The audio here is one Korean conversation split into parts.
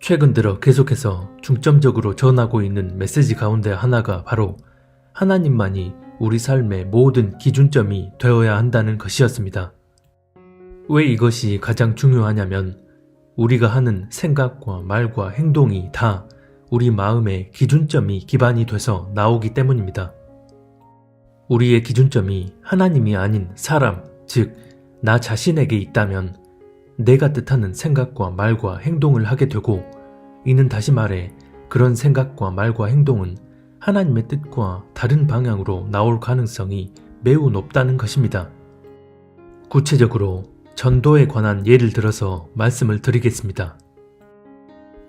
최근 들어 계속해서 중점적으로 전하고 있는 메시지 가운데 하나가 바로 하나님만이 우리 삶의 모든 기준점이 되어야 한다는 것이었습니다. 왜 이것이 가장 중요하냐면 우리가 하는 생각과 말과 행동이 다 우리 마음의 기준점이 기반이 돼서 나오기 때문입니다. 우리의 기준점이 하나님이 아닌 사람, 즉 나 자신에게 있다면 내가 뜻하는 생각과 말과 행동을 하게 되고, 이는 다시 말해 그런 생각과 말과 행동은 하나님의 뜻과 다른 방향으로 나올 가능성이 매우 높다는 것입니다. 구체적으로 전도에 관한 예를 들어서 말씀을 드리겠습니다.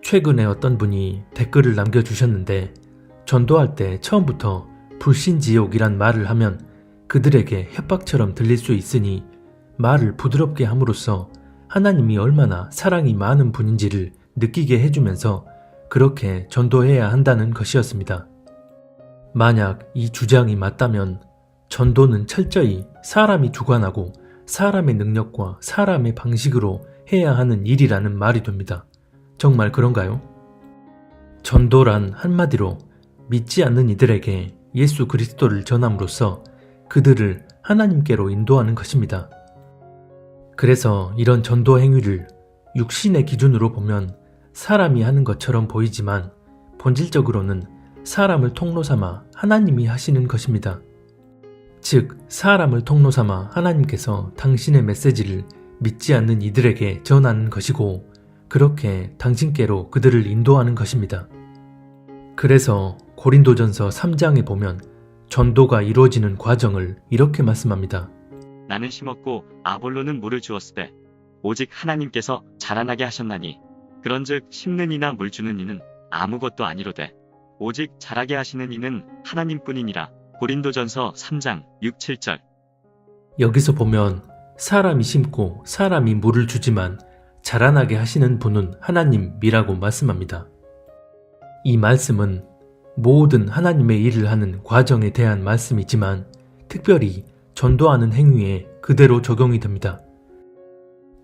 최근에 어떤 분이 댓글을 남겨주셨는데, 전도할 때 처음부터 불신지옥이란 말을 하면 그들에게 협박처럼 들릴 수 있으니 말을 부드럽게 함으로써 하나님이 얼마나 사랑이 많은 분인지를 느끼게 해주면서 그렇게 전도해야 한다는 것이었습니다. 만약 이 주장이 맞다면 전도는 철저히 사람이 주관하고 사람의 능력과 사람의 방식으로 해야 하는 일이라는 말이 됩니다. 정말 그런가요? 전도란 한마디로 믿지 않는 이들에게 예수 그리스도를 전함으로써 그들을 하나님께로 인도하는 것입니다. 그래서 이런 전도 행위를 육신의 기준으로 보면 사람이 하는 것처럼 보이지만 본질적으로는 사람을 통로 삼아 하나님이 하시는 것입니다. 즉, 사람을 통로 삼아 하나님께서 당신의 메시지를 믿지 않는 이들에게 전하는 것이고, 그렇게 당신께로 그들을 인도하는 것입니다. 그래서 고린도전서 3장에 보면 전도가 이루어지는 과정을 이렇게 말씀합니다. 나는 심었고 아볼로는 물을 주었으되 오직 하나님께서 자라나게 하셨나니 그런즉 심는 이나 물 주는 이는 아무것도 아니로되 오직 자라게 하시는 이는 하나님뿐이니라. 고린도전서 3장 6, 7절. 여기서 보면 사람이 심고 사람이 물을 주지만 자라나게 하시는 분은 하나님이라고 말씀합니다. 이 말씀은 모든 하나님의 일을 하는 과정에 대한 말씀이지만 특별히 전도하는 행위에 그대로 적용이 됩니다.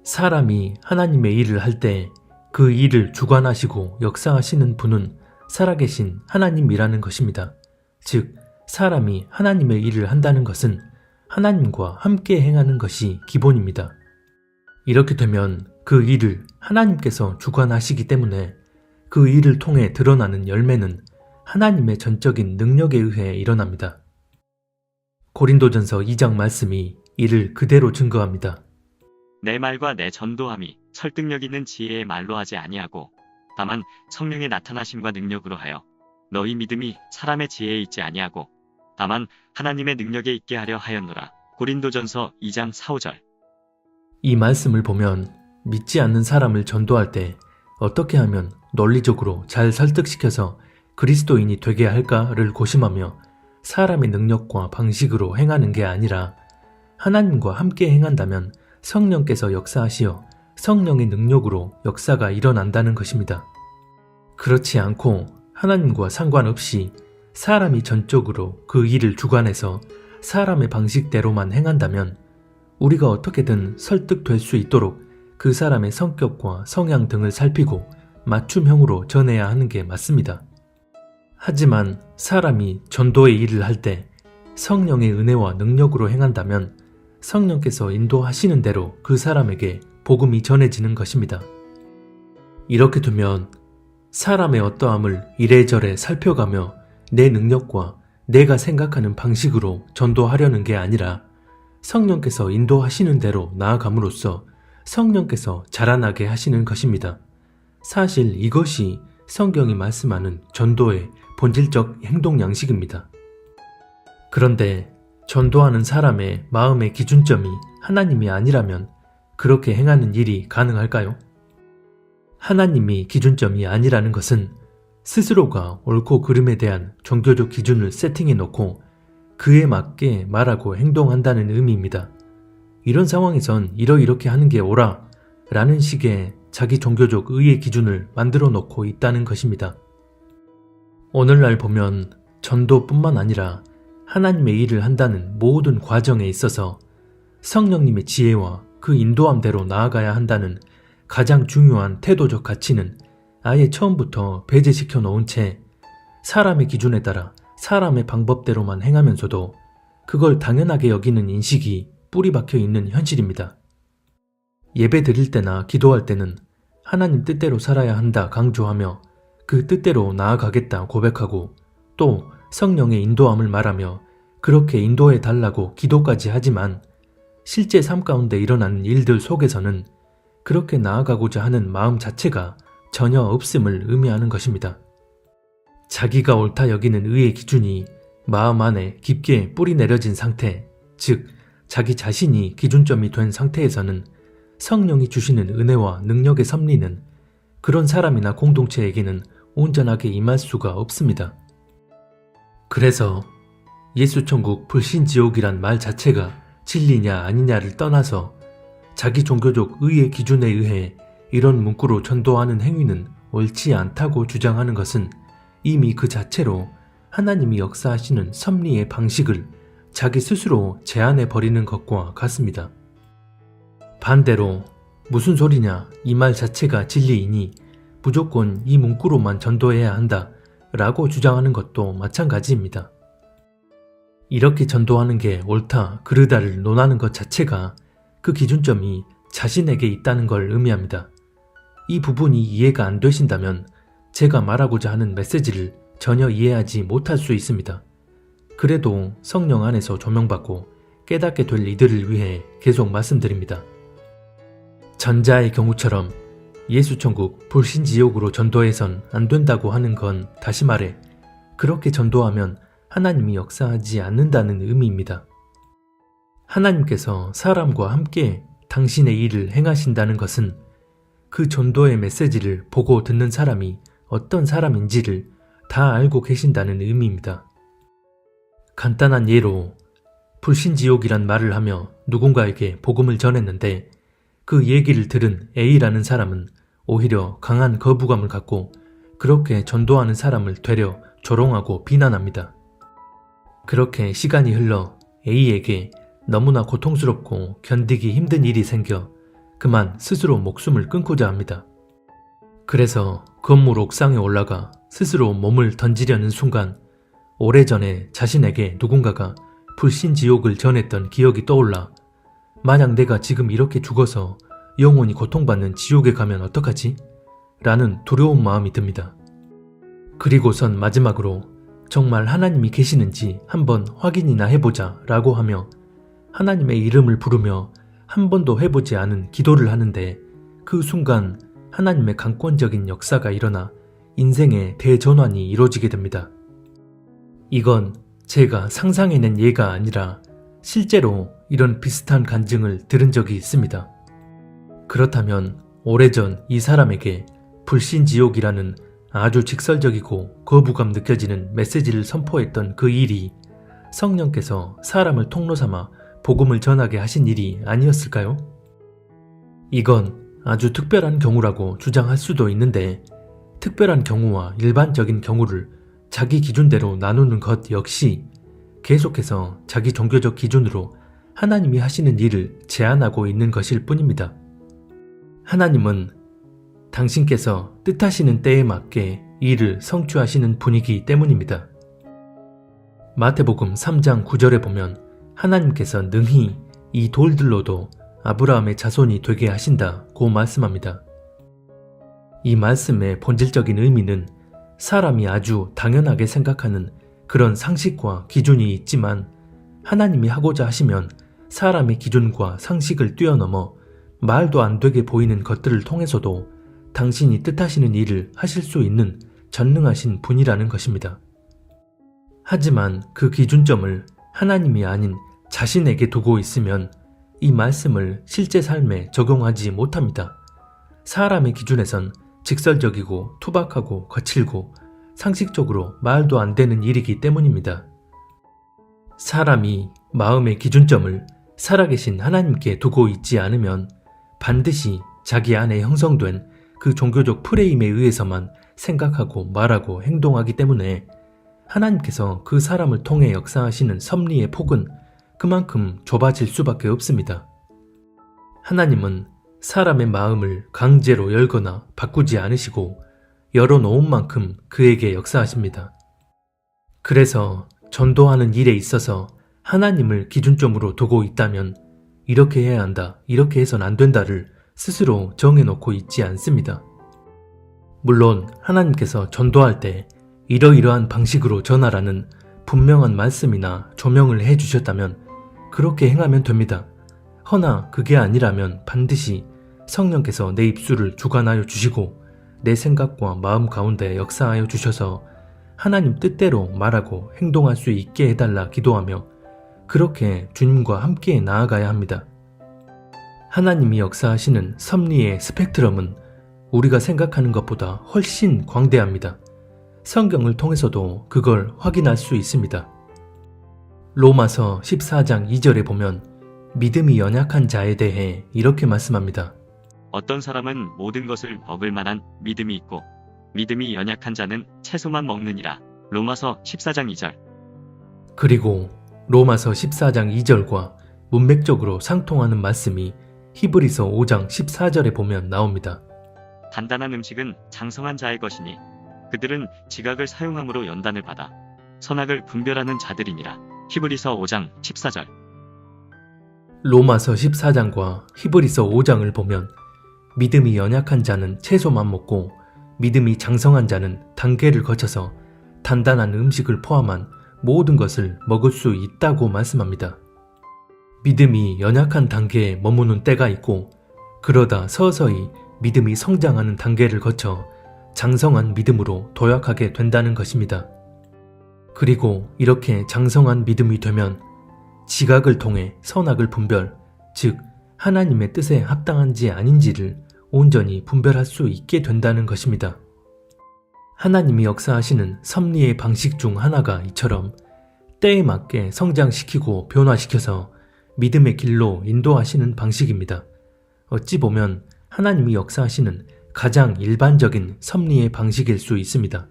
사람이 하나님의 일을 할 때 그 일을 주관하시고 역사하시는 분은 살아계신 하나님이라는 것입니다. 즉, 사람이 하나님의 일을 한다는 것은 하나님과 함께 행하는 것이 기본입니다. 이렇게 되면 그 일을 하나님께서 주관하시기 때문에 그 일을 통해 드러나는 열매는 하나님의 전적인 능력에 의해 일어납니다. 고린도전서 2장 말씀이 이를 그대로 증거합니다. 내 말과 내 전도함이 설득력 있는 지혜의 말로 하지 아니하고 다만 성령의 나타나심과 능력으로 하여 너희 믿음이 사람의 지혜에 있지 아니하고 다만 하나님의 능력에 있게 하려 하였노라. 고린도전서 2장 4, 5절. 이 말씀을 보면 믿지 않는 사람을 전도할 때 어떻게 하면 논리적으로 잘 설득시켜서 그리스도인이 되게 할까를 고심하며 사람의 능력과 방식으로 행하는 게 아니라 하나님과 함께 행한다면 성령께서 역사하시어 성령의 능력으로 역사가 일어난다는 것입니다. 그렇지 않고 하나님과 상관없이 사람이 전적으로 그 일을 주관해서 사람의 방식대로만 행한다면 우리가 어떻게든 설득될 수 있도록 그 사람의 성격과 성향 등을 살피고 맞춤형으로 전해야 하는 게 맞습니다. 하지만 사람이 전도의 일을 할 때 성령의 은혜와 능력으로 행한다면 성령께서 인도하시는 대로 그 사람에게 복음이 전해지는 것입니다. 이렇게 두면 사람의 어떠함을 이래저래 살펴가며 내 능력과 내가 생각하는 방식으로 전도하려는 게 아니라 성령께서 인도하시는 대로 나아감으로써 성령께서 자라나게 하시는 것입니다. 사실 이것이 성경이 말씀하는 전도의 본질적 행동 양식입니다. 그런데 전도하는 사람의 마음의 기준점이 하나님이 아니라면 그렇게 행하는 일이 가능할까요? 하나님이 기준점이 아니라는 것은 스스로가 옳고 그름에 대한 종교적 기준을 세팅해 놓고 그에 맞게 말하고 행동한다는 의미입니다. 이런 상황에선 이렇게 하는 게 옳아 라는 식의 자기 종교적 의의 기준을 만들어 놓고 있다는 것입니다. 오늘날 보면 전도뿐만 아니라 하나님의 일을 한다는 모든 과정에 있어서 성령님의 지혜와 그 인도함대로 나아가야 한다는 가장 중요한 태도적 가치는 아예 처음부터 배제시켜 놓은 채 사람의 기준에 따라 사람의 방법대로만 행하면서도 그걸 당연하게 여기는 인식이 뿌리 박혀 있는 현실입니다. 예배 드릴 때나 기도할 때는 하나님 뜻대로 살아야 한다 강조하며 그 뜻대로 나아가겠다 고백하고 또 성령의 인도함을 말하며 그렇게 인도해 달라고 기도까지 하지만 실제 삶 가운데 일어나는 일들 속에서는 그렇게 나아가고자 하는 마음 자체가 전혀 없음을 의미하는 것입니다. 자기가 옳다 여기는 의의 기준이 마음 안에 깊게 뿌리 내려진 상태, 즉 자기 자신이 기준점이 된 상태에서는 성령이 주시는 은혜와 능력의 섭리는 그런 사람이나 공동체에게는 온전하게 임할 수가 없습니다. 그래서 예수천국 불신지옥이란 말 자체가 진리냐 아니냐를 떠나서 자기 종교적 의의 기준에 의해 이런 문구로 전도하는 행위는 옳지 않다고 주장하는 것은 이미 그 자체로 하나님이 역사하시는 섭리의 방식을 자기 스스로 제한해 버리는 것과 같습니다. 반대로 무슨 소리냐 이 말 자체가 진리이니 무조건 이 문구로만 전도해야 한다 라고 주장하는 것도 마찬가지입니다. 이렇게 전도하는 게 옳다 그르다를 논하는 것 자체가 그 기준점이 자신에게 있다는 걸 의미합니다. 이 부분이 이해가 안 되신다면 제가 말하고자 하는 메시지를 전혀 이해하지 못할 수 있습니다. 그래도 성령 안에서 조명받고 깨닫게 될 이들을 위해 계속 말씀드립니다. 전자의 경우처럼 예수천국 불신지옥으로 전도해선 안 된다고 하는 건 다시 말해 그렇게 전도하면 하나님이 역사하지 않는다는 의미입니다. 하나님께서 사람과 함께 당신의 일을 행하신다는 것은 그 전도의 메시지를 보고 듣는 사람이 어떤 사람인지를 다 알고 계신다는 의미입니다. 간단한 예로 불신지옥이란 말을 하며 누군가에게 복음을 전했는데 그 얘기를 들은 A라는 사람은 오히려 강한 거부감을 갖고 그렇게 전도하는 사람을 되려 조롱하고 비난합니다. 그렇게 시간이 흘러 A에게 너무나 고통스럽고 견디기 힘든 일이 생겨 그만 스스로 목숨을 끊고자 합니다. 그래서 건물 옥상에 올라가 스스로 몸을 던지려는 순간 오래전에 자신에게 누군가가 불신지옥을 전했던 기억이 떠올라 만약 내가 지금 이렇게 죽어서 영원히 고통받는 지옥에 가면 어떡하지? 라는 두려운 마음이 듭니다. 그리고선 마지막으로 정말 하나님이 계시는지 한번 확인이나 해보자 라고 하며 하나님의 이름을 부르며 한 번도 해보지 않은 기도를 하는데 그 순간 하나님의 강권적인 역사가 일어나 인생의 대전환이 이루어지게 됩니다. 이건 제가 상상해낸 예가 아니라 실제로 이런 비슷한 간증을 들은 적이 있습니다. 그렇다면 오래전 이 사람에게 불신지옥이라는 아주 직설적이고 거부감 느껴지는 메시지를 선포했던 그 일이 성령께서 사람을 통로 삼아 복음을 전하게 하신 일이 아니었을까요? 이건 아주 특별한 경우라고 주장할 수도 있는데 특별한 경우와 일반적인 경우를 자기 기준대로 나누는 것 역시 계속해서 자기 종교적 기준으로 하나님이 하시는 일을 제한하고 있는 것일 뿐입니다. 하나님은 당신께서 뜻하시는 때에 맞게 일을 성취하시는 분이기 때문입니다. 마태복음 3장 9절에 보면 하나님께서 능히 이 돌들로도 아브라함의 자손이 되게 하신다고 말씀합니다. 이 말씀의 본질적인 의미는 사람이 아주 당연하게 생각하는 그런 상식과 기준이 있지만 하나님이 하고자 하시면 사람의 기준과 상식을 뛰어넘어 말도 안 되게 보이는 것들을 통해서도 당신이 뜻하시는 일을 하실 수 있는 전능하신 분이라는 것입니다. 하지만 그 기준점을 하나님이 아닌 자신에게 두고 있으면 이 말씀을 실제 삶에 적용하지 못합니다. 사람의 기준에선 직설적이고 투박하고 거칠고 상식적으로 말도 안 되는 일이기 때문입니다. 사람이 마음의 기준점을 살아계신 하나님께 두고 있지 않으면 반드시 자기 안에 형성된 그 종교적 프레임에 의해서만 생각하고 말하고 행동하기 때문에 하나님께서 그 사람을 통해 역사하시는 섭리의 폭은 그만큼 좁아질 수밖에 없습니다. 하나님은 사람의 마음을 강제로 열거나 바꾸지 않으시고 열어놓은 만큼 그에게 역사하십니다. 그래서 전도하는 일에 있어서 하나님을 기준점으로 두고 있다면 이렇게 해야 한다, 이렇게 해선 안 된다를 스스로 정해놓고 있지 않습니다. 물론 하나님께서 전도할 때 이러이러한 방식으로 전하라는 분명한 말씀이나 조명을 해주셨다면 그렇게 행하면 됩니다. 허나 그게 아니라면 반드시 성령께서 내 입술을 주관하여 주시고 내 생각과 마음 가운데 역사하여 주셔서 하나님 뜻대로 말하고 행동할 수 있게 해달라 기도하며 그렇게 주님과 함께 나아가야 합니다. 하나님이 역사하시는 섭리의 스펙트럼은 우리가 생각하는 것보다 훨씬 광대합니다. 성경을 통해서도 그걸 확인할 수 있습니다. 로마서 14장 2절에 보면 믿음이 연약한 자에 대해 이렇게 말씀합니다. 어떤 사람은 모든 것을 먹을 만한 믿음이 있고 믿음이 연약한 자는 채소만 먹느니라. 로마서 14장 2절. 그리고 로마서 14장 2절과 문맥적으로 상통하는 말씀이 히브리서 5장 14절에 보면 나옵니다. 단단한 음식은 장성한 자의 것이니 그들은 지각을 사용함으로 연단을 받아 선악을 분별하는 자들이니라. 히브리서 5장 14절. 로마서 14장과 히브리서 5장을 보면 믿음이 연약한 자는 채소만 먹고 믿음이 장성한 자는 단계를 거쳐서 단단한 음식을 포함한 모든 것을 먹을 수 있다고 말씀합니다. 믿음이 연약한 단계에 머무는 때가 있고 그러다 서서히 믿음이 성장하는 단계를 거쳐 장성한 믿음으로 도약하게 된다는 것입니다. 그리고 이렇게 장성한 믿음이 되면 지각을 통해 선악을 분별, 즉 하나님의 뜻에 합당한지 아닌지를 온전히 분별할 수 있게 된다는 것입니다. 하나님이 역사하시는 섭리의 방식 중 하나가 이처럼 때에 맞게 성장시키고 변화시켜서 믿음의 길로 인도하시는 방식입니다. 어찌 보면 하나님이 역사하시는 가장 일반적인 섭리의 방식일 수 있습니다.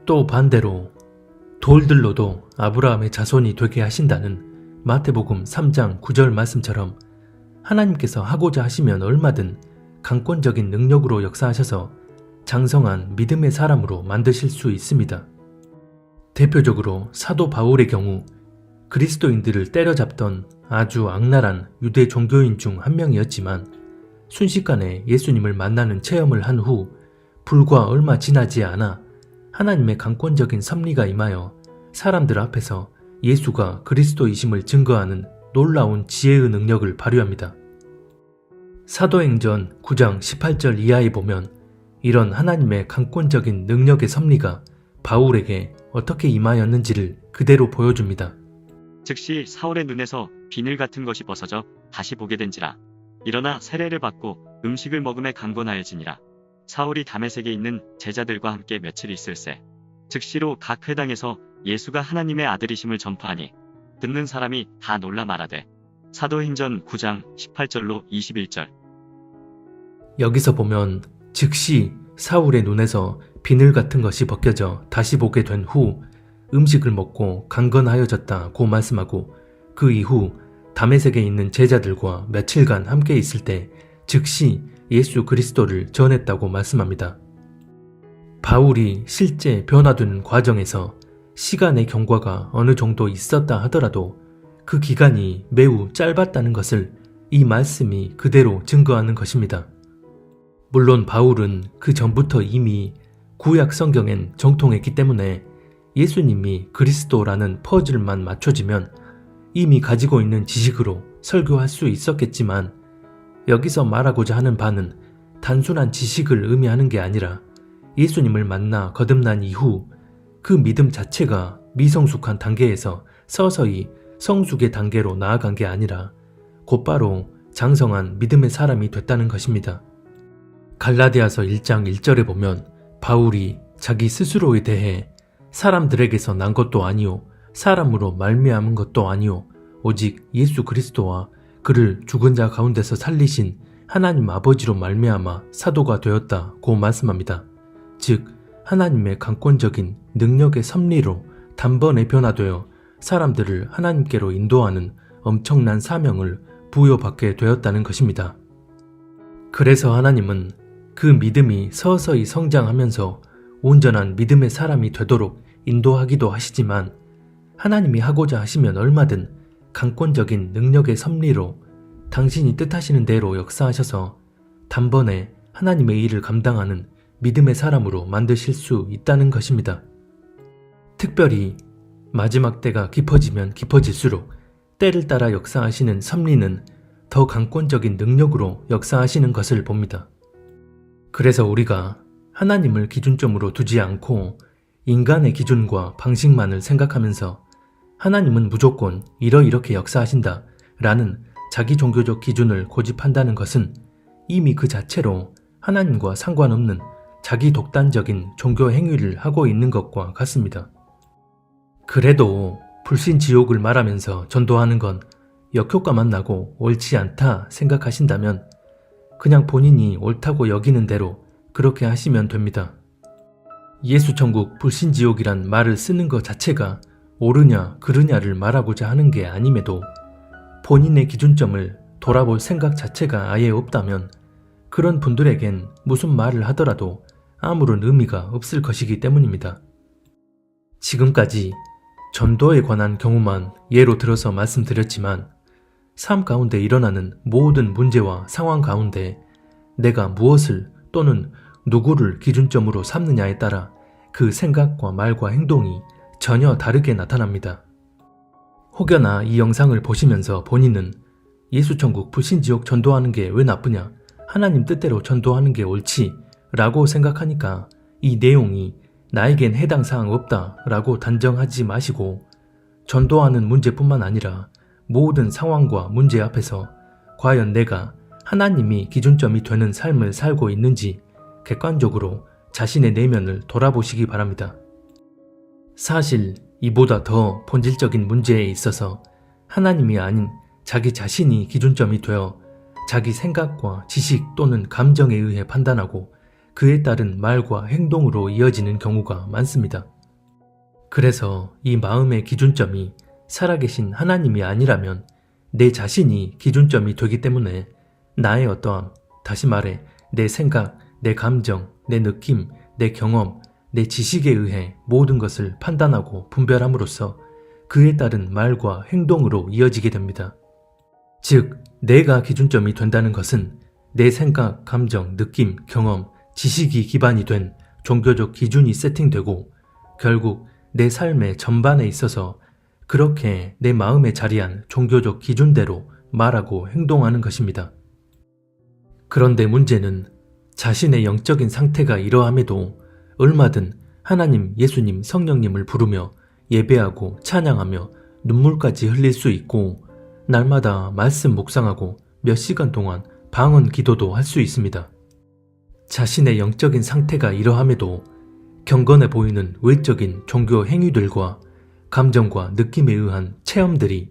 또 반대로 돌들로도 아브라함의 자손이 되게 하신다는 마태복음 3장 9절 말씀처럼 하나님께서 하고자 하시면 얼마든 강권적인 능력으로 역사하셔서 장성한 믿음의 사람으로 만드실 수 있습니다. 대표적으로 사도 바울의 경우 그리스도인들을 때려잡던 아주 악랄한 유대 종교인 중 한 명이었지만 순식간에 예수님을 만나는 체험을 한 후 불과 얼마 지나지 않아 하나님의 강권적인 섭리가 임하여 사람들 앞에서 예수가 그리스도이심을 증거하는 놀라운 지혜의 능력을 발휘합니다. 사도행전 9장 18절 이하에 보면 이런 하나님의 강권적인 능력의 섭리가 바울에게 어떻게 임하였는지를 그대로 보여줍니다. 즉시 사울의 눈에서 비늘 같은 것이 벗어져 다시 보게 된지라. 일어나 세례를 받고 음식을 먹음에 강권하여지니라. 사울이 다메섹에 있는 제자들과 함께 며칠 있을새 즉시로 각 회당에서 예수가 하나님의 아들이심을 전파하니 듣는 사람이 다 놀라 말하되. 사도행전 9장 18절로 21절. 여기서 보면 즉시 사울의 눈에서 비늘 같은 것이 벗겨져 다시 보게 된 후 음식을 먹고 강건하여졌다고 말씀하고 그 이후 다메섹에 있는 제자들과 며칠간 함께 있을 때 즉시 예수 그리스도를 전했다고 말씀합니다. 바울이 실제 변화된 과정에서 시간의 경과가 어느 정도 있었다 하더라도 그 기간이 매우 짧았다는 것을 이 말씀이 그대로 증거하는 것입니다. 물론 바울은 그 전부터 이미 구약 성경엔 정통했기 때문에 예수님이 그리스도라는 퍼즐만 맞춰지면 이미 가지고 있는 지식으로 설교할 수 있었겠지만 여기서 말하고자 하는 바는 단순한 지식을 의미하는 게 아니라 예수님을 만나 거듭난 이후 그 믿음 자체가 미성숙한 단계에서 서서히 성숙의 단계로 나아간 게 아니라 곧바로 장성한 믿음의 사람이 됐다는 것입니다. 갈라디아서 1장 1절에 보면 바울이 자기 스스로에 대해 사람들에게서 난 것도 아니요 사람으로 말미암은 것도 아니요 오직 예수 그리스도와 그를 죽은 자 가운데서 살리신 하나님 아버지로 말미암아 사도가 되었다고 말씀합니다. 즉 하나님의 강권적인 능력의 섭리로 단번에 변화되어 사람들을 하나님께로 인도하는 엄청난 사명을 부여받게 되었다는 것입니다. 그래서 하나님은 그 믿음이 서서히 성장하면서 온전한 믿음의 사람이 되도록 인도하기도 하시지만 하나님이 하고자 하시면 얼마든 강권적인 능력의 섭리로 당신이 뜻하시는 대로 역사하셔서 단번에 하나님의 일을 감당하는 믿음의 사람으로 만드실 수 있다는 것입니다. 특별히 마지막 때가 깊어지면 깊어질수록 때를 따라 역사하시는 섭리는 더 강권적인 능력으로 역사하시는 것을 봅니다. 그래서 우리가 하나님을 기준점으로 두지 않고 인간의 기준과 방식만을 생각하면서 하나님은 무조건 이렇게 역사하신다 라는 자기 종교적 기준을 고집한다는 것은 이미 그 자체로 하나님과 상관없는 자기 독단적인 종교 행위를 하고 있는 것과 같습니다. 그래도 불신지옥을 말하면서 전도하는 건 역효과만 나고 옳지 않다 생각하신다면 그냥 본인이 옳다고 여기는 대로 그렇게 하시면 됩니다. 예수천국 불신지옥이란 말을 쓰는 것 자체가 옳으냐 그르냐를 말하고자 하는 게 아님에도 본인의 기준점을 돌아볼 생각 자체가 아예 없다면 그런 분들에겐 무슨 말을 하더라도 아무런 의미가 없을 것이기 때문입니다. 지금까지 전도에 관한 경우만 예로 들어서 말씀드렸지만 삶 가운데 일어나는 모든 문제와 상황 가운데 내가 무엇을 또는 누구를 기준점으로 삼느냐에 따라 그 생각과 말과 행동이 전혀 다르게 나타납니다. 혹여나 이 영상을 보시면서 본인은 예수천국 불신지옥 전도하는 게 왜 나쁘냐, 하나님 뜻대로 전도하는 게 옳지 라고 생각하니까 이 내용이 나에겐 해당 사항 없다 라고 단정하지 마시고 전도하는 문제뿐만 아니라 모든 상황과 문제 앞에서 과연 내가 하나님이 기준점이 되는 삶을 살고 있는지 객관적으로 자신의 내면을 돌아보시기 바랍니다. 사실 이보다 더 본질적인 문제에 있어서 하나님이 아닌 자기 자신이 기준점이 되어 자기 생각과 지식 또는 감정에 의해 판단하고 그에 따른 말과 행동으로 이어지는 경우가 많습니다. 그래서 이 마음의 기준점이 살아계신 하나님이 아니라면 내 자신이 기준점이 되기 때문에 나의 어떠함, 다시 말해 내 생각, 내 감정, 내 느낌, 내 경험, 내 지식에 의해 모든 것을 판단하고 분별함으로써 그에 따른 말과 행동으로 이어지게 됩니다. 즉, 내가 기준점이 된다는 것은 내 생각, 감정, 느낌, 경험, 지식이 기반이 된 종교적 기준이 세팅되고 결국 내 삶의 전반에 있어서 그렇게 내 마음에 자리한 종교적 기준대로 말하고 행동하는 것입니다. 그런데 문제는 자신의 영적인 상태가 이러함에도 얼마든 하나님, 예수님, 성령님을 부르며 예배하고 찬양하며 눈물까지 흘릴 수 있고 날마다 말씀 묵상하고 몇 시간 동안 방언 기도도 할 수 있습니다. 자신의 영적인 상태가 이러함에도 경건해 보이는 외적인 종교 행위들과 감정과 느낌에 의한 체험들이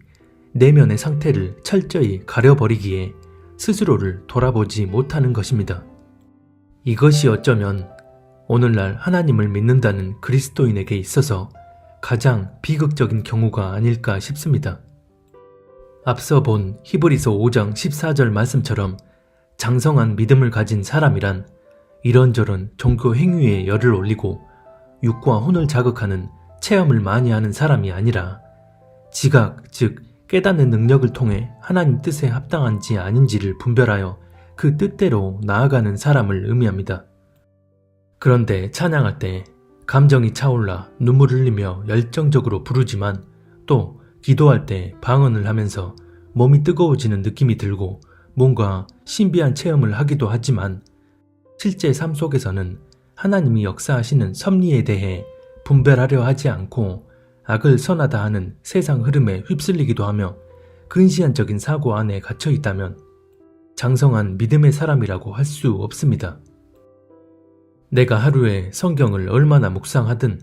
내면의 상태를 철저히 가려버리기에 스스로를 돌아보지 못하는 것입니다. 이것이 어쩌면 오늘날 하나님을 믿는다는 그리스도인에게 있어서 가장 비극적인 경우가 아닐까 싶습니다. 앞서 본 히브리서 5장 14절 말씀처럼 장성한 믿음을 가진 사람이란 이런저런 종교 행위에 열을 올리고 육과 혼을 자극하는 체험을 많이 하는 사람이 아니라 지각, 즉 깨닫는 능력을 통해 하나님 뜻에 합당한지 아닌지를 분별하여 그 뜻대로 나아가는 사람을 의미합니다. 그런데 찬양할 때 감정이 차올라 눈물을 흘리며 열정적으로 부르지만 또 기도할 때 방언을 하면서 몸이 뜨거워지는 느낌이 들고 뭔가 신비한 체험을 하기도 하지만 실제 삶 속에서는 하나님이 역사하시는 섭리에 대해 분별하려 하지 않고 악을 선하다 하는 세상 흐름에 휩쓸리기도 하며 근시안적인 사고 안에 갇혀 있다면 장성한 믿음의 사람이라고 할 수 없습니다. 내가 하루에 성경을 얼마나 묵상하든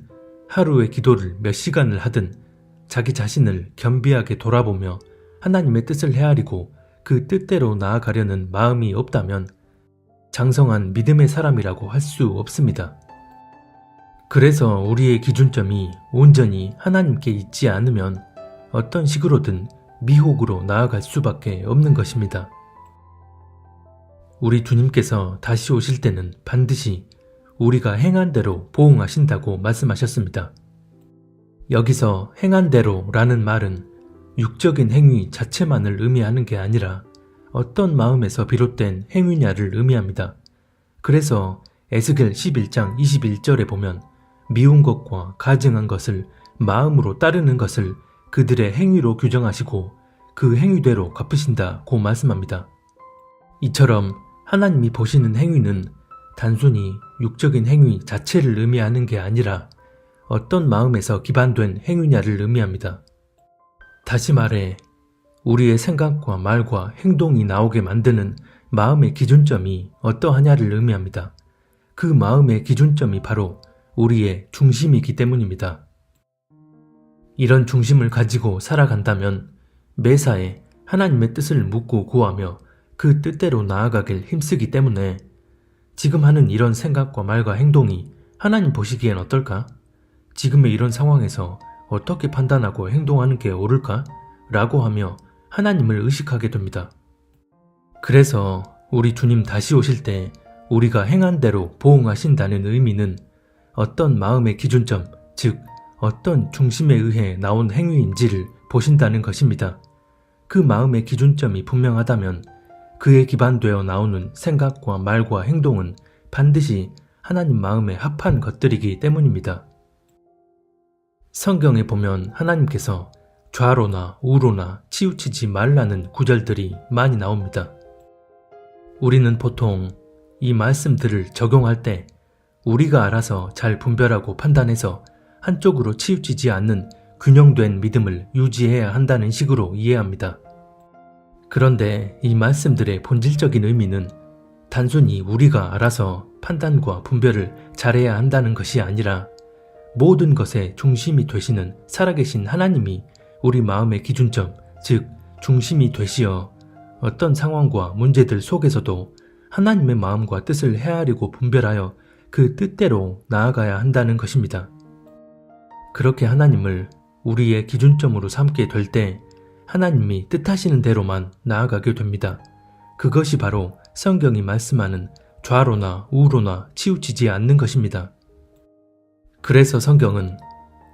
하루에 기도를 몇 시간을 하든 자기 자신을 겸비하게 돌아보며 하나님의 뜻을 헤아리고 그 뜻대로 나아가려는 마음이 없다면 장성한 믿음의 사람이라고 할 수 없습니다. 그래서 우리의 기준점이 온전히 하나님께 있지 않으면 어떤 식으로든 미혹으로 나아갈 수밖에 없는 것입니다. 우리 주님께서 다시 오실 때는 반드시 우리가 행한 대로 보응하신다고 말씀하셨습니다. 여기서 행한 대로라는 말은 육적인 행위 자체만을 의미하는 게 아니라 어떤 마음에서 비롯된 행위냐를 의미합니다. 그래서 에스겔 11장 21절에 보면 미운 것과 가증한 것을 마음으로 따르는 것을 그들의 행위로 규정하시고 그 행위대로 갚으신다고 말씀합니다. 이처럼 하나님이 보시는 행위는 단순히 육적인 행위 자체를 의미하는 게 아니라 어떤 마음에서 기반된 행위냐를 의미합니다. 다시 말해 우리의 생각과 말과 행동이 나오게 만드는 마음의 기준점이 어떠하냐를 의미합니다. 그 마음의 기준점이 바로 우리의 중심이기 때문입니다. 이런 중심을 가지고 살아간다면 매사에 하나님의 뜻을 묻고 구하며 그 뜻대로 나아가길 힘쓰기 때문에 지금 하는 이런 생각과 말과 행동이 하나님 보시기엔 어떨까? 지금의 이런 상황에서 어떻게 판단하고 행동하는 게 옳을까? 라고 하며 하나님을 의식하게 됩니다. 그래서 우리 주님 다시 오실 때 우리가 행한 대로 보응하신다는 의미는 어떤 마음의 기준점, 즉 어떤 중심에 의해 나온 행위인지를 보신다는 것입니다. 그 마음의 기준점이 분명하다면 그에 기반되어 나오는 생각과 말과 행동은 반드시 하나님 마음에 합한 것들이기 때문입니다. 성경에 보면 하나님께서 좌로나 우로나 치우치지 말라는 구절들이 많이 나옵니다. 우리는 보통 이 말씀들을 적용할 때 우리가 알아서 잘 분별하고 판단해서 한쪽으로 치우치지 않는 균형된 믿음을 유지해야 한다는 식으로 이해합니다. 그런데 이 말씀들의 본질적인 의미는 단순히 우리가 알아서 판단과 분별을 잘해야 한다는 것이 아니라 모든 것의 중심이 되시는 살아계신 하나님이 우리 마음의 기준점, 즉 중심이 되시어 어떤 상황과 문제들 속에서도 하나님의 마음과 뜻을 헤아리고 분별하여 그 뜻대로 나아가야 한다는 것입니다. 그렇게 하나님을 우리의 기준점으로 삼게 될 때 하나님이 뜻하시는 대로만 나아가게 됩니다. 그것이 바로 성경이 말씀하는 좌로나 우로나 치우치지 않는 것입니다. 그래서 성경은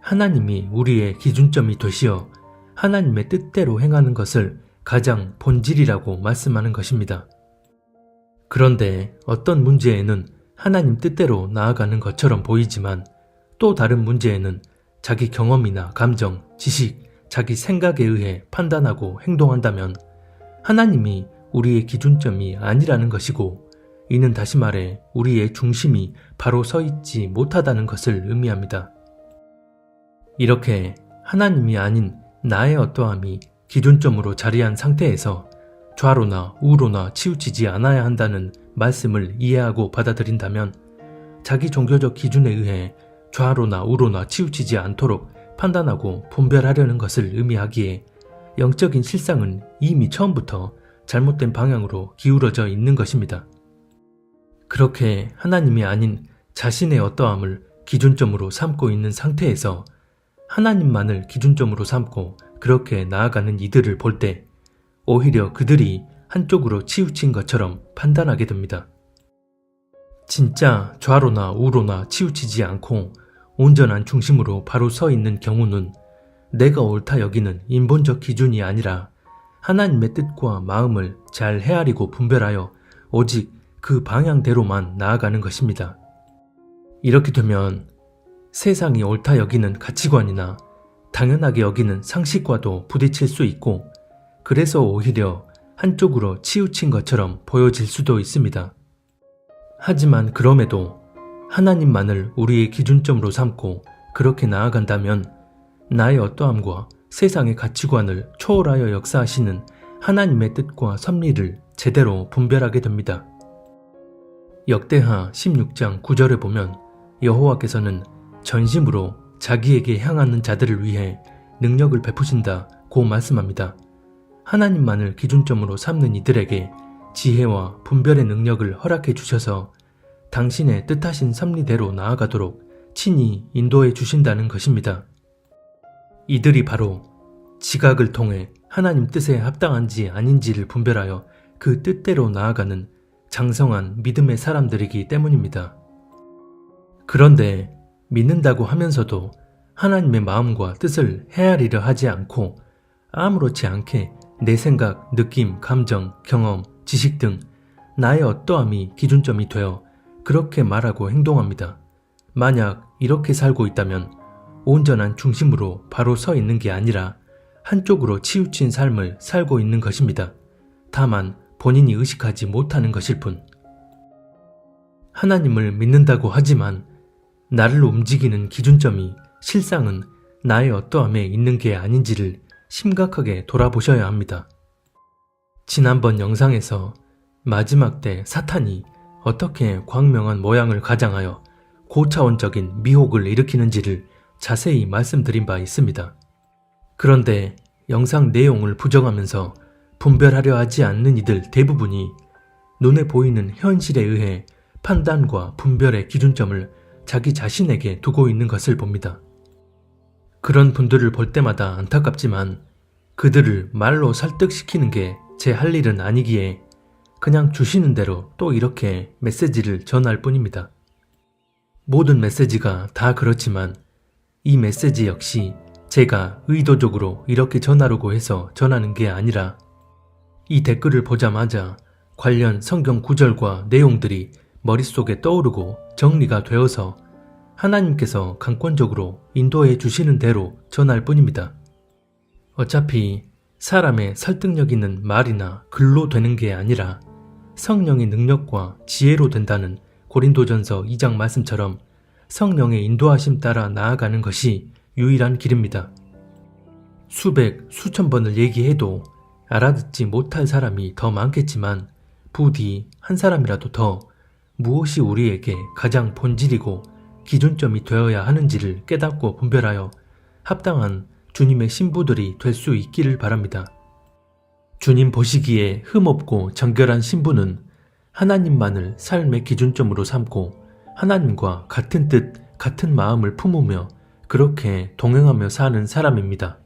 하나님이 우리의 기준점이 되시어 하나님의 뜻대로 행하는 것을 가장 본질이라고 말씀하는 것입니다. 그런데 어떤 문제에는 하나님 뜻대로 나아가는 것처럼 보이지만 또 다른 문제에는 자기 경험이나 감정, 지식, 자기 생각에 의해 판단하고 행동한다면 하나님이 우리의 기준점이 아니라는 것이고 이는 다시 말해 우리의 중심이 바로 서 있지 못하다는 것을 의미합니다. 이렇게 하나님이 아닌 나의 어떠함이 기준점으로 자리한 상태에서 좌로나 우로나 치우치지 않아야 한다는 말씀을 이해하고 받아들인다면 자기 종교적 기준에 의해 좌로나 우로나 치우치지 않도록 판단하고 분별하려는 것을 의미하기에 영적인 실상은 이미 처음부터 잘못된 방향으로 기울어져 있는 것입니다. 그렇게 하나님이 아닌 자신의 어떠함을 기준점으로 삼고 있는 상태에서 하나님만을 기준점으로 삼고 그렇게 나아가는 이들을 볼 때 오히려 그들이 한쪽으로 치우친 것처럼 판단하게 됩니다. 진짜 좌로나 우로나 치우치지 않고 온전한 중심으로 바로 서 있는 경우는 내가 옳다 여기는 인본적 기준이 아니라 하나님의 뜻과 마음을 잘 헤아리고 분별하여 오직 그 방향대로만 나아가는 것입니다. 이렇게 되면 세상이 옳다 여기는 가치관이나 당연하게 여기는 상식과도 부딪힐 수 있고 그래서 오히려 한쪽으로 치우친 것처럼 보여질 수도 있습니다. 하지만 그럼에도 하나님만을 우리의 기준점으로 삼고 그렇게 나아간다면 나의 어떠함과 세상의 가치관을 초월하여 역사하시는 하나님의 뜻과 섭리를 제대로 분별하게 됩니다. 역대하 16장 9절에 보면 여호와께서는 전심으로 자기에게 향하는 자들을 위해 능력을 베푸신다고 말씀합니다. 하나님만을 기준점으로 삼는 이들에게 지혜와 분별의 능력을 허락해 주셔서 당신의 뜻하신 섭리대로 나아가도록 친히 인도해 주신다는 것입니다. 이들이 바로 지각을 통해 하나님 뜻에 합당한지 아닌지를 분별하여 그 뜻대로 나아가는 장성한 믿음의 사람들이기 때문입니다. 그런데 믿는다고 하면서도 하나님의 마음과 뜻을 헤아리려 하지 않고 아무렇지 않게 내 생각, 느낌, 감정, 경험, 지식 등 나의 어떠함이 기준점이 되어 그렇게 말하고 행동합니다. 만약 이렇게 살고 있다면 온전한 중심으로 바로 서 있는 게 아니라 한쪽으로 치우친 삶을 살고 있는 것입니다. 다만 본인이 의식하지 못하는 것일 뿐. 하나님을 믿는다고 하지만 나를 움직이는 기준점이 실상은 나의 어떠함에 있는 게 아닌지를 심각하게 돌아보셔야 합니다. 지난번 영상에서 마지막 때 사탄이 어떻게 광명한 모양을 가장하여 고차원적인 미혹을 일으키는지를 자세히 말씀드린 바 있습니다. 그런데 영상 내용을 부정하면서 분별하려 하지 않는 이들 대부분이 눈에 보이는 현실에 의해 판단과 분별의 기준점을 자기 자신에게 두고 있는 것을 봅니다. 그런 분들을 볼 때마다 안타깝지만 그들을 말로 설득시키는 게 제 할 일은 아니기에 그냥 주시는 대로 또 이렇게 메시지를 전할 뿐입니다. 모든 메시지가 다 그렇지만 이 메시지 역시 제가 의도적으로 이렇게 전하려고 해서 전하는 게 아니라 이 댓글을 보자마자 관련 성경 구절과 내용들이 머릿속에 떠오르고 정리가 되어서 하나님께서 강권적으로 인도해 주시는 대로 전할 뿐입니다. 어차피 사람의 설득력 있는 말이나 글로 되는 게 아니라 성령의 능력과 지혜로 된다는 고린도전서 2장 말씀처럼 성령의 인도하심 따라 나아가는 것이 유일한 길입니다. 수백, 수천 번을 얘기해도 알아듣지 못할 사람이 더 많겠지만 부디 한 사람이라도 더 무엇이 우리에게 가장 본질이고 기준점이 되어야 하는지를 깨닫고 분별하여 합당한 주님의 신부들이 될 수 있기를 바랍니다. 주님 보시기에 흠없고 정결한 신부는 하나님만을 삶의 기준점으로 삼고 하나님과 같은 뜻, 같은 마음을 품으며 그렇게 동행하며 사는 사람입니다.